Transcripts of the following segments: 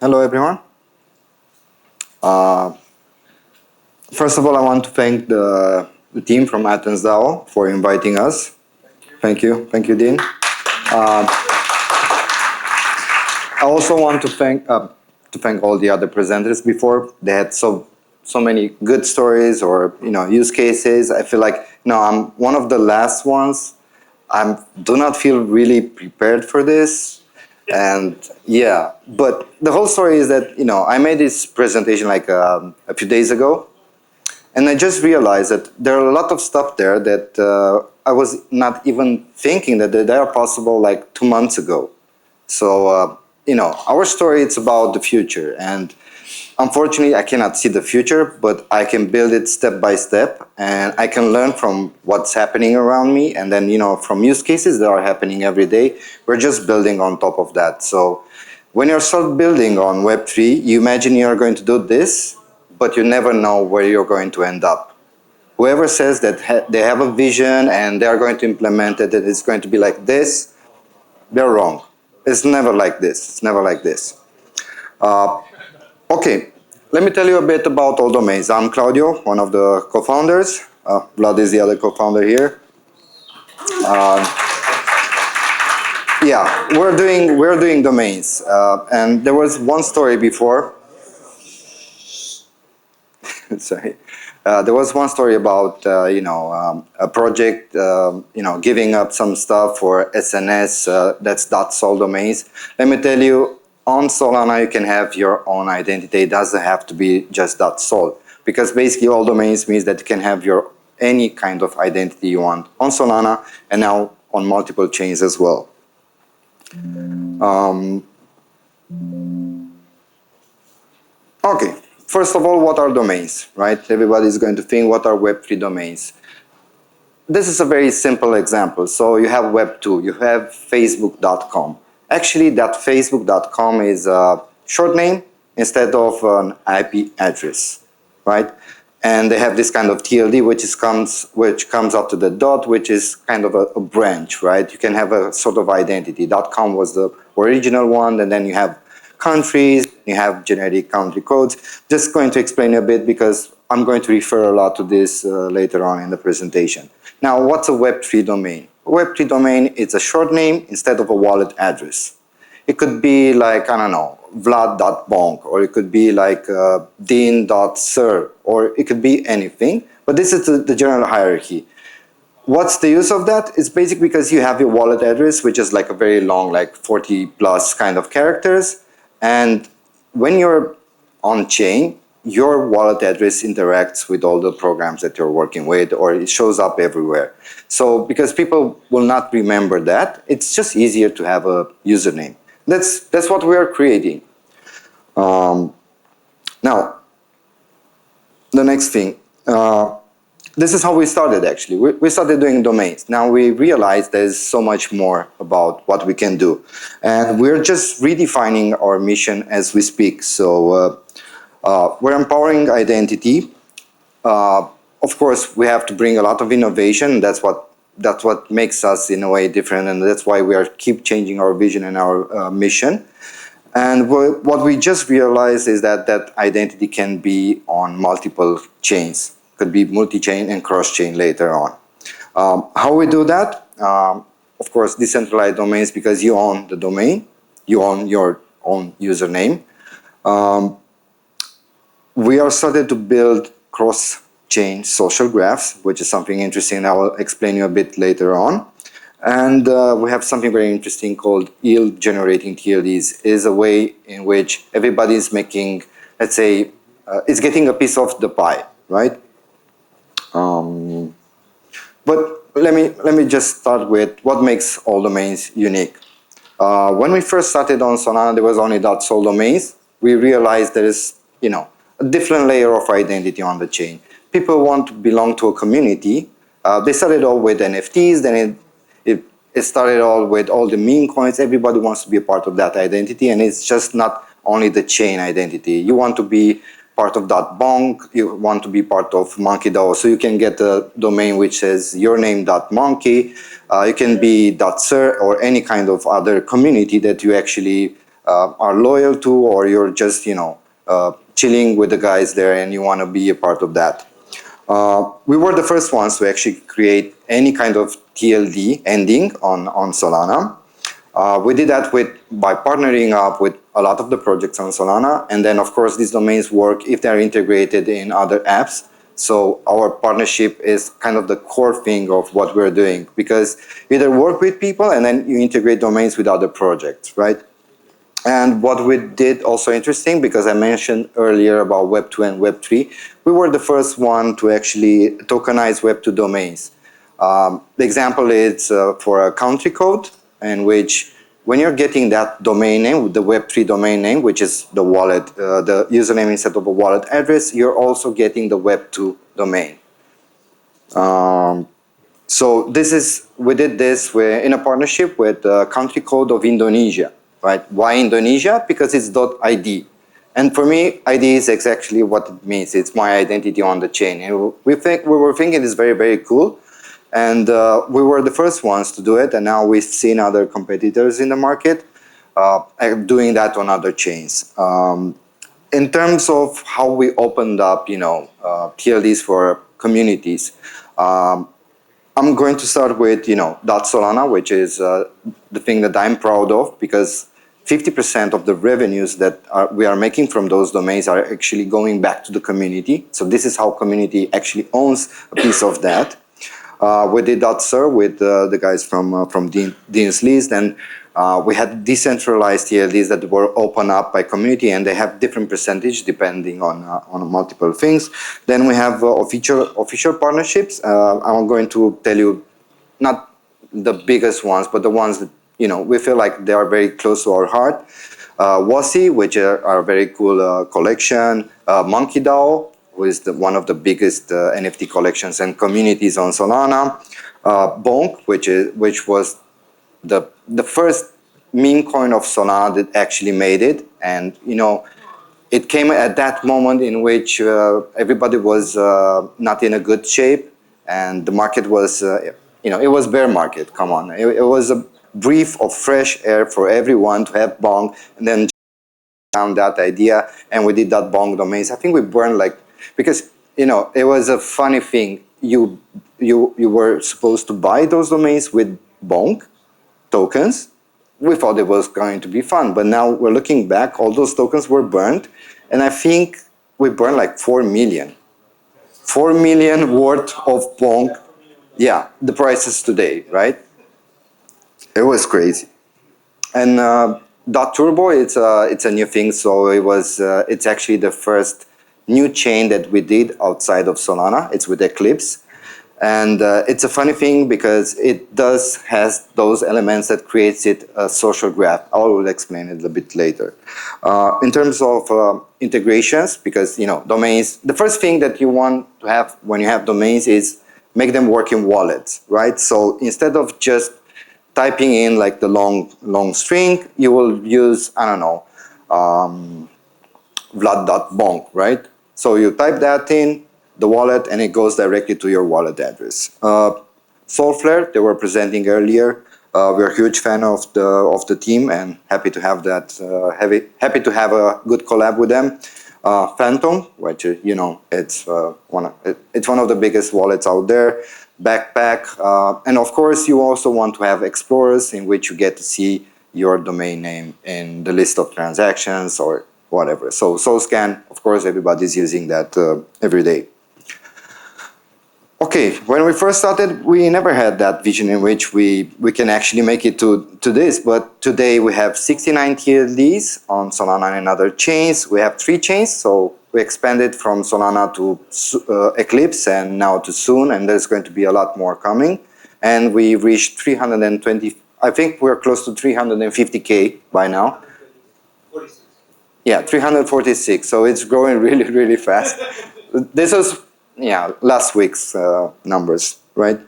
Hello, everyone. First of all, I want to thank the team from AthensDAO for inviting us. Thank you, Dean. I also want to thank all the other presenters before. They had so many good stories or use cases. I feel like I'm one of the last ones. I do not feel really prepared for this. And yeah, but the whole story is that, I made this presentation like a few days ago, and I just realized that there are a lot of stuff there that I was not even thinking that they are possible like 2 months ago. So, our story, it's about the future, and unfortunately, I cannot see the future, but I can build it step by step, and I can learn from what's happening around me, and then, from use cases that are happening every day, we're just building on top of that. So when you start building on Web3, you imagine you're going to do this, but you never know where you're going to end up. Whoever says that they have a vision and they are going to implement it, that it's going to be like this, they're wrong. It's never like this. It's never like this. Okay, let me tell you a bit about AllDomains. I'm Claudio, one of the co-founders. Vlad is the other co-founder here. Yeah, we're doing domains, and there was one story before. Sorry, there was one story about a project giving up some stuff for SNS. That's .sol domains. Let me tell you. On Solana, you can have your own identity. It doesn't have to be just .sol, because basically AllDomains means that you can have your any kind of identity you want on Solana and now on multiple chains as well. Okay, first of all, what are domains, right? Everybody's going to think, what are Web3 domains? This is a very simple example. So you have Web2, you have Facebook.com. Actually, that Facebook.com is a short name instead of an IP address, right? And they have this kind of TLD, which comes after the dot, which is kind of a branch, right? You can have a sort of identity. .com was the original one, and then you have countries, you have generic country codes. Just going to explain a bit because I'm going to refer a lot to this later on in the presentation. Now, what's a Web3 domain? A Web3 domain is a short name instead of a wallet address. It could be like, I don't know, vlad.bonk, or it could be like dean.sir, or it could be anything. But this is the general hierarchy. What's the use of that? It's basically because you have your wallet address, which is like a very long, like 40 plus kind of characters. And when you're on chain, your wallet address interacts with all the programs that you're working with, or it shows up everywhere. So because people will not remember that, it's just easier to have a username. That's what we are creating. Now, the next thing. This is how we started, actually. We started doing domains. Now we realized there's so much more about what we can do. And we're just redefining our mission as we speak. So we're empowering identity. Of course, we have to bring a lot of innovation. That's what makes us, in a way, different. And that's why we keep changing our vision and our mission. And what we just realized is that identity can be on multiple chains. Could be multi-chain and cross-chain later on. How we do that? Of course, decentralized domains, because you own the domain, you own your own username. We are started to build cross-chain social graphs, which is something interesting I will explain you a bit later on. And we have something very interesting called yield-generating TLDs. Is a way in which everybody is making, let's say, is getting a piece of the pie, right? But let me just start with what makes AllDomains unique. When we first started on Solana, there was only .sol domains. We realized there is, a different layer of identity on the chain. People want to belong to a community. They started all with NFTs, then it started all with all the meme coins. Everybody wants to be a part of that identity, and it's just not only the chain identity. You want to be part of .bonk, you want to be part of MonkeyDAO, so you can get a domain which says your name.monkey. You can be .sir or any kind of other community that you actually are loyal to, or you're just, chilling with the guys there and you want to be a part of that. We were the first ones to actually create any kind of TLD ending on Solana. We did that by partnering up with a lot of the projects on Solana, and then of course these domains work if they're integrated in other apps. So our partnership is kind of the core thing of what we're doing, because you either work with people and then you integrate domains with other projects, right? And what we did also interesting, because I mentioned earlier about Web 2 and Web 3, we were the first one to actually tokenize Web 2 domains. The example is for a country code, in which when you're getting that domain name, the Web 3 domain name, which is the wallet, the username instead of a wallet address, you're also getting the Web 2 domain. So we did this in a partnership with the country code of Indonesia, right? Why Indonesia? Because it's .id. And for me, ID is exactly what it means. It's my identity on the chain. And we were thinking it's very, very cool. And we were the first ones to do it. And now we've seen other competitors in the market doing that on other chains. In terms of how we opened up, TLDs for communities, I'm going to start with, .solana, which is the thing that I'm proud of, because 50% of the revenues that we are making from those domains are actually going back to the community. So this is how community actually owns a piece of that. We did .sir with the guys from Dean's List, and we had decentralized TLDs that were open up by community, and they have different percentage depending on multiple things. Then we have official partnerships. I'm going to tell you not the biggest ones, but the ones that we feel like they are very close to our heart. WASI, which are a very cool collection. MonkeyDAO, who is one of the biggest NFT collections and communities on Solana. Bonk, which was the first meme coin of Solana that actually made it, and it came at that moment in which everybody was not in a good shape, and the market was, it was bear market. Come on, it was a breath of fresh air for everyone to have Bonk, and then found that idea, and we did that Bonk domains. I think we burned because it was a funny thing. You were supposed to buy those domains with Bonk tokens. We thought it was going to be fun, but now we're looking back, all those tokens were burned, and I think we burned like 4 million. 4 million worth of Bonk. Yeah, the prices today, right? It was crazy. And .turbo, it's a new thing, so it's actually the first new chain that we did outside of Solana. It's with Eclipse. And it's a funny thing because it has those elements that creates it a social graph. I will explain it a bit later. In terms of integrations, because domains, the first thing that you want to have when you have domains is make them work in wallets, right? So instead of just typing in the long string, you will use, I don't know, vlad.bonk, right? So you type that in the wallet, and it goes directly to your wallet address. Soulflare, they were presenting earlier. We're a huge fan of the team, and happy to have that. Happy to have a good collab with them. Phantom, which it's one of the biggest wallets out there. Backpack, and of course, you also want to have explorers in which you get to see your domain name in the list of transactions or whatever. So SoulScan, of course, everybody's using that every day. Okay, when we first started, we never had that vision in which we can actually make it to this, but today we have 69 TLDs on Solana and other chains. We have 3 chains, so we expanded from Solana to Eclipse and now to Soon, and there's going to be a lot more coming. And we reached 320, I think we're close to 350K by now. 46. Yeah, 346, so it's growing really, really fast. This was last week's numbers, right?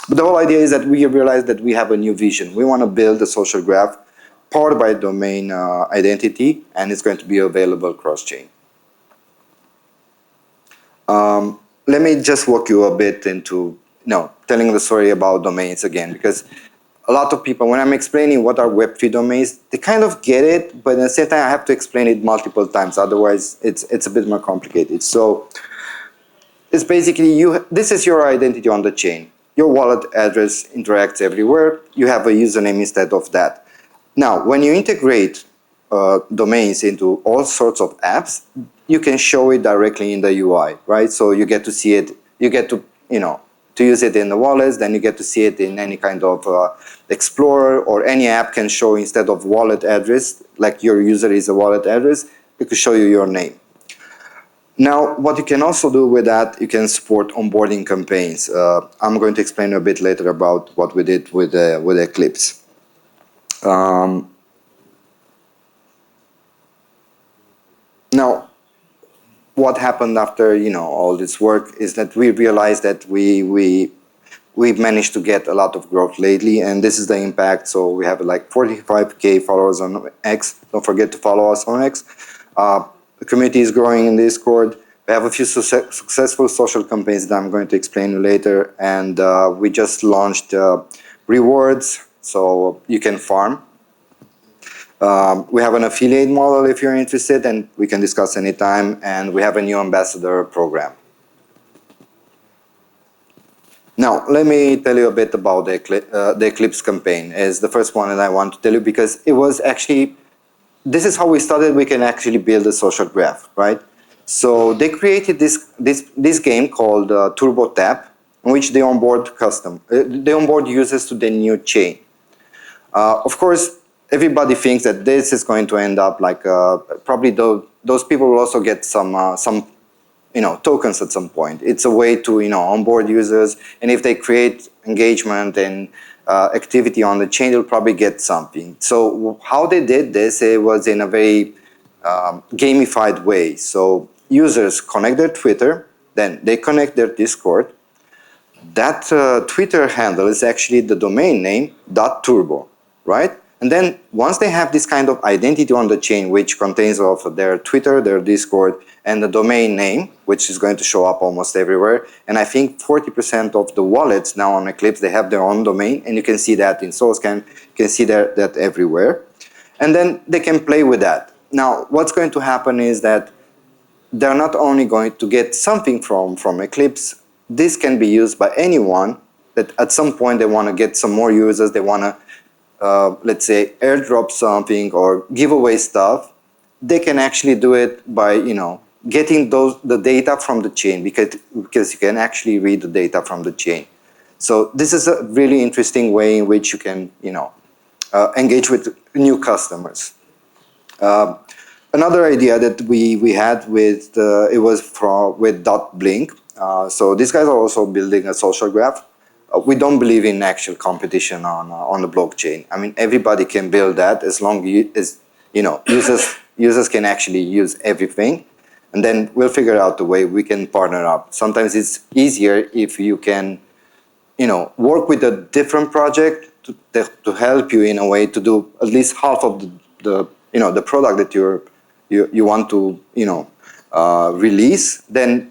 But the whole idea is that we realized that we have a new vision. We want to build a social graph powered by domain identity, and it's going to be available cross-chain. Let me just walk you a bit into telling the story about domains again, because a lot of people, when I'm explaining what are Web3 domains, they kind of get it, but at the same time I have to explain it multiple times, otherwise it's a bit more complicated. So it's basically, this is your identity on the chain. Your wallet address interacts everywhere. You have a username instead of that. Now, when you integrate domains into all sorts of apps, you can show it directly in the UI, right? So you get to see it, you get to, to use it in the wallets, then you get to see it in any kind of Explorer, or any app can show, instead of wallet address, like your user is a wallet address, it could show you your name. Now, what you can also do with that, you can support onboarding campaigns. I'm going to explain a bit later about what we did with Eclipse. Now, what happened after all this work is that we realized that we've managed to get a lot of growth lately, and this is the impact. So we have like 45K followers on X. Don't forget to follow us on X. The community is growing in Discord. We have a few successful social campaigns that I'm going to explain later, and we just launched rewards, so you can farm. We have an affiliate model if you're interested, and we can discuss anytime, and we have a new ambassador program. Now, let me tell you a bit about the Eclipse campaign. It's the first one that I want to tell you, because it was actually, this is how we started. We can actually build a social graph, right? So they created this game called Turbo Tap, in which they onboard users to the new chain. Of course, everybody thinks that this is going to end up like probably those people will also get some tokens at some point. It's a way to onboard users, and if they create engagement and activity on the chain, they'll probably get something. So how they did this, it was in a very gamified way. So users connect their Twitter, then they connect their Discord. That Twitter handle is actually the domain name .turbo, right? And then once they have this kind of identity on the chain, which contains of their Twitter, their Discord, and the domain name, which is going to show up almost everywhere. And I think 40% of the wallets now on Eclipse, they have their own domain, and you can see that in SourceScan, you can see that everywhere. And then they can play with that. Now, what's going to happen is that they're not only going to get something from Eclipse, this can be used by anyone that at some point they want to get some more users, they want to, let's say, airdrop something or give away stuff. They can actually do it by, getting the data from the chain, because you can actually read the data from the chain. So this is a really interesting way in which you can, engage with new customers. Another idea that we had with it was with .blink. So these guys are also building a social graph. We don't believe in actual competition on the blockchain. I mean, everybody can build that as long as users can actually use everything, and then we'll figure out the way we can partner up. Sometimes it's easier if you can, work with a different project to help you in a way to do at least half of the product that you want to release. Then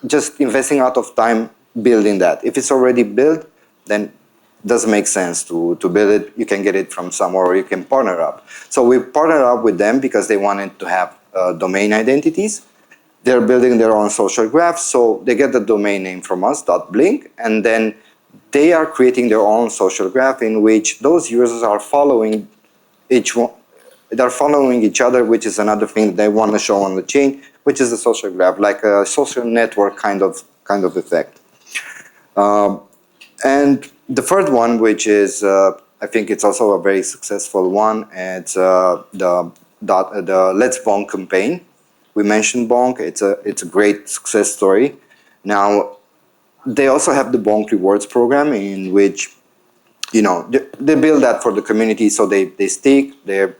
just investing out of time building that. If it's already built, then it doesn't make sense to build it. You can get it from somewhere, or you can partner up. So we partnered up with them because they wanted to have domain identities. They're building their own social graph, so they get the domain name from us, .blink, and then they are creating their own social graph in which those users are following each one. They're following each other, which is another thing they want to show on the chain, which is a social graph, like a social network kind of effect. And the third one, which is I think it's also a very successful one, it's the Let's Bonk campaign. We mentioned Bonk. It's a great success story. Now they also have the Bonk rewards program, in which they build that for the community, so they stick. They're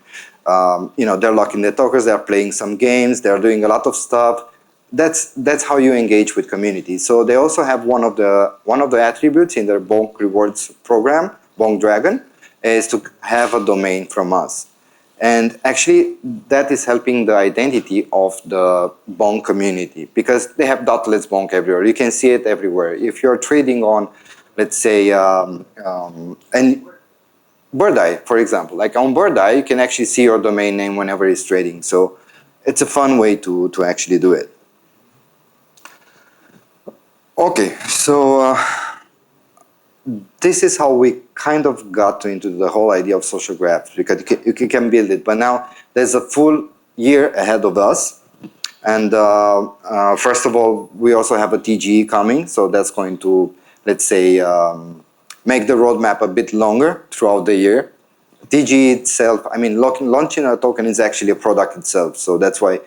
locking their tokens. They're playing some games. They're doing a lot of stuff. That's how you engage with community. So they also have one of the attributes in their Bonk rewards program, Bonk Dragon, is to have a domain from us. And actually, that is helping the identity of the Bonk community, because they have .Let's Bonk everywhere. You can see it everywhere. If you're trading on let's say, and Bird Eye, for example. Like on Bird Eye, you can actually see your domain name whenever it's trading. So it's a fun way to actually do it. Okay, so this is how we kind of got into the whole idea of social graphs, because you can build it. But now there's a full year ahead of us. And first of all, we also have a TGE coming. So that's going to, let's say, make the roadmap a bit longer throughout the year. TGE itself, I mean, launching a token is actually a product itself. So that's why,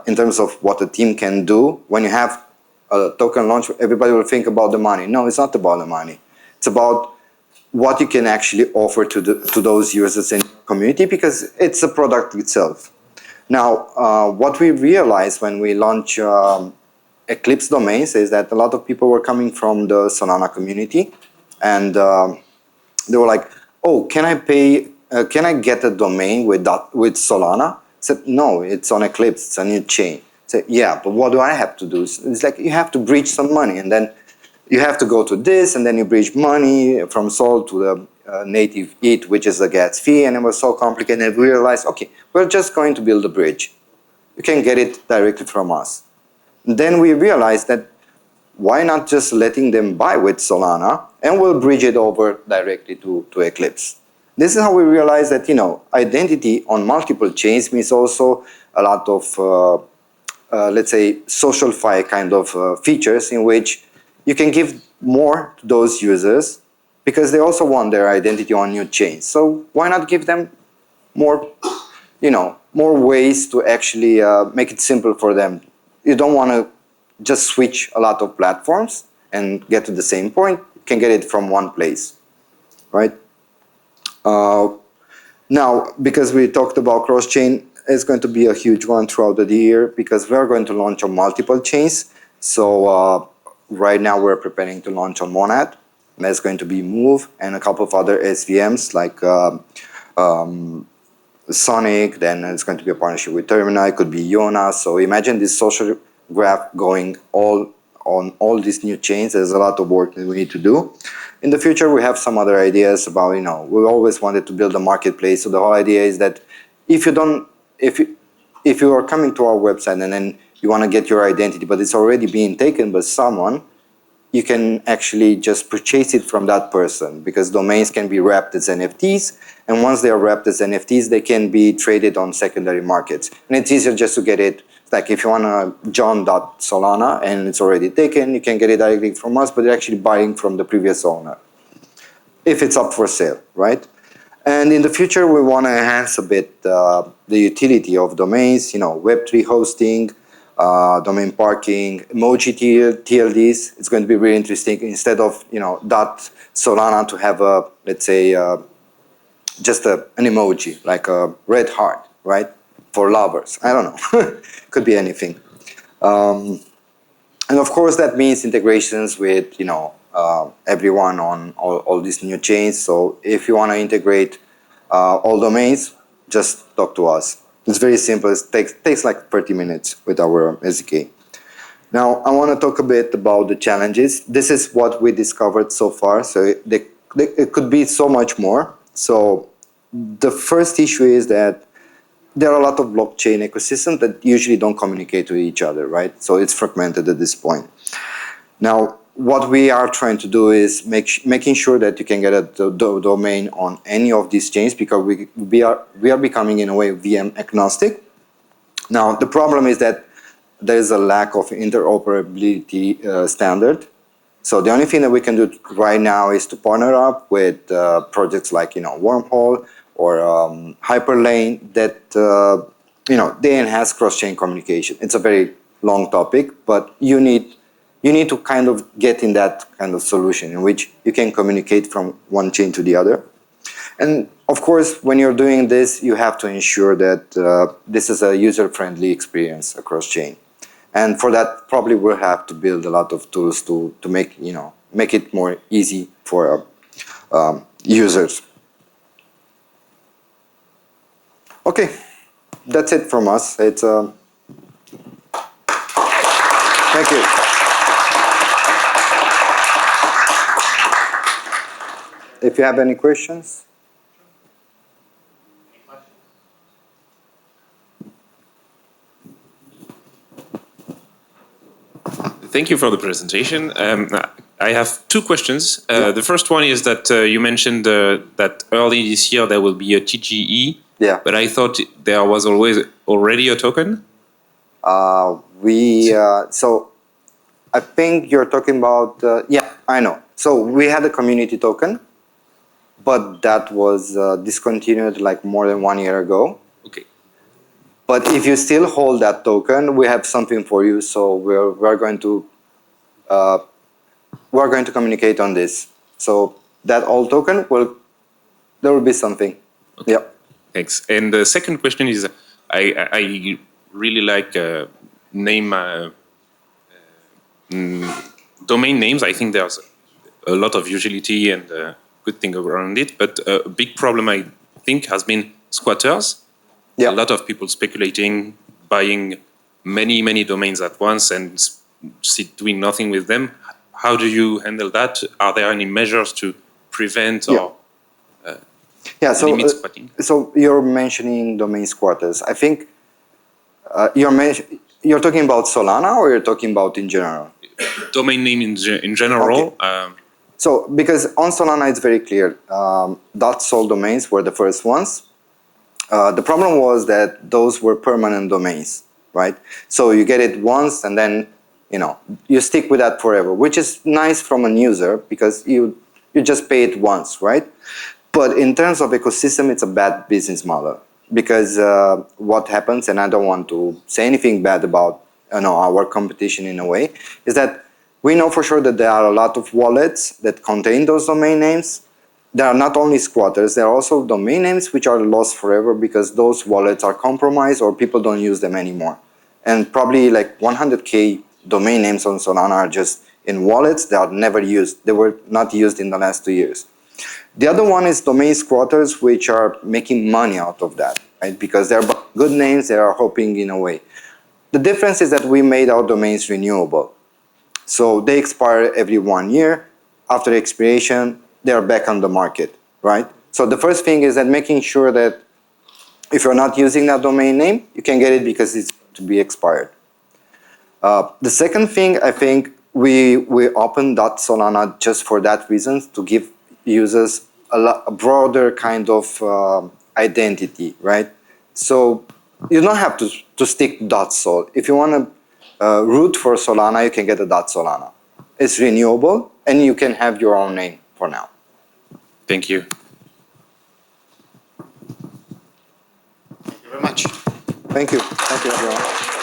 in terms of what a team can do, when you have a token launch, everybody will think about the money. No, it's not about the money. It's about what you can actually offer to those users in the community, because it's a product itself. Now, what we realized when we launched Eclipse domains is that a lot of people were coming from the Solana community, and they were like, "Oh, can I pay? Can I get a domain with Solana?" I said, "No, it's on Eclipse. It's a new chain." I said, "Yeah, but what do I have to do?" It's like you have to breach some money, and then you have to go to this, and then you breach money from Sol to the native ETH, which is the gas fee, and it was so complicated. And we realized, okay, we're just going to build a bridge. You can get it directly from us. And then we realized that why not just letting them buy with Solana, and we'll bridge it over directly to Eclipse. This is how we realized that, you know, identity on multiple chains means also a lot of, let's say, social fi kind of features in which you can give more to those users, because they also want their identity on new chains. So why not give them more, you know, more ways to actually make it simple for them? You don't want to just switch a lot of platforms and get to the same point. You can get it from one place, right? Now, because we talked about cross-chain, it's going to be a huge one throughout the year, because we're going to launch on multiple chains. So right now we're preparing to launch on Monad. There's going to be Move and a couple of other SVMs like Sonic. Then it's going to be a partnership with Terminal. It could be Iona. So imagine this social graph going on all these new chains. There's a lot of work that we need to do. In the future, we have some other ideas about, you know, we always wanted to build a marketplace. So the whole idea is that if you are coming to our website and then you want to get your identity, but it's already being taken by someone, you can actually just purchase it from that person, because domains can be wrapped as NFTs, and once they are wrapped as NFTs, they can be traded on secondary markets. And it's easier just to get it, like if you want to John.Solana and it's already taken, you can get it directly from us, but you're actually buying from the previous owner, if it's up for sale, right? And in the future, we want to enhance a bit the utility of domains, you know, Web3 hosting, domain parking, emoji TLDs. It's going to be really interesting. Instead of, you know, .Solana to have a, let's say, just an emoji, like a red heart, right? For lovers. I don't know. Could be anything. And of course, that means integrations with, you know, everyone on all these new chains. So if you want to integrate AllDomains, just talk to us. It's very simple. It takes like 30 minutes with our SDK. Now, I want to talk a bit about the challenges. This is what we discovered so far. So it could be so much more. So the first issue is that there are a lot of blockchain ecosystems that usually don't communicate with each other, right? So it's fragmented at this point. Now, what we are trying to do is making sure that you can get a domain on any of these chains, because we are becoming, in a way, VM agnostic. Now, the problem is that there is a lack of interoperability standard. So the only thing that we can do right now is to partner up with projects like, you know, Wormhole or Hyperlane that, you know, they enhance cross-chain communication. It's a very long topic, but you need to kind of get in that kind of solution in which you can communicate from one chain to the other. And of course, when you're doing this, you have to ensure that this is a user-friendly experience across chain. And for that, probably we'll have to build a lot of tools to make, you know, make it more easy for users. Okay, that's it from us. It's thank you. if you have any questions. Thank you for the presentation. I have two questions. The first one is that you mentioned that early this year there will be a TGE, but I thought there was already a token. So I think you're talking about, yeah, I know. So we had a community token, but that was discontinued like more than 1 year ago. Okay. But if you still hold that token, we have something for you. So we're going to communicate on this. So that old token there will be something. Okay. Yeah. Thanks. And the second question is, I really like domain names. I think there's a lot of utility and good thing around it, but a big problem I think has been squatters. Yeah. A lot of people speculating, buying many domains at once and doing nothing with them. How do you handle that? Are there any measures to prevent or limit squatting? So you're mentioning domain squatters. I think you're talking about Solana, or you're talking about in general? Domain name in general. Okay. So because on Solana it's very clear, .sol domains were the first ones. The problem was that those were permanent domains, right? So you get it once and then you stick with that forever, which is nice from an user because you just pay it once, right? But in terms of ecosystem, it's a bad business model because what happens, and I don't want to say anything bad about our competition in a way, is that we know for sure that there are a lot of wallets that contain those domain names. There are not only squatters, there are also domain names which are lost forever because those wallets are compromised or people don't use them anymore. And probably like 100K domain names on Solana are just in wallets that are never used. They were not used in the last 2 years. The other one is domain squatters, which are making money out of that, right? Because they're good names, they are hoping in a way. The difference is that we made our domains renewable. So they expire every 1 year. After expiration, they are back on the market, right? So the first thing is that making sure that if you're not using that domain name, you can get it because it's to be expired. The second thing, I think we opened .solana just for that reason, to give users a broader kind of identity, right? So you don't have to stick .sol. If you want to root for Solana, you can get a .solana. It's renewable, and you can have your own name for now. Thank you. Thank you very much. Thank you. Thank you, everyone.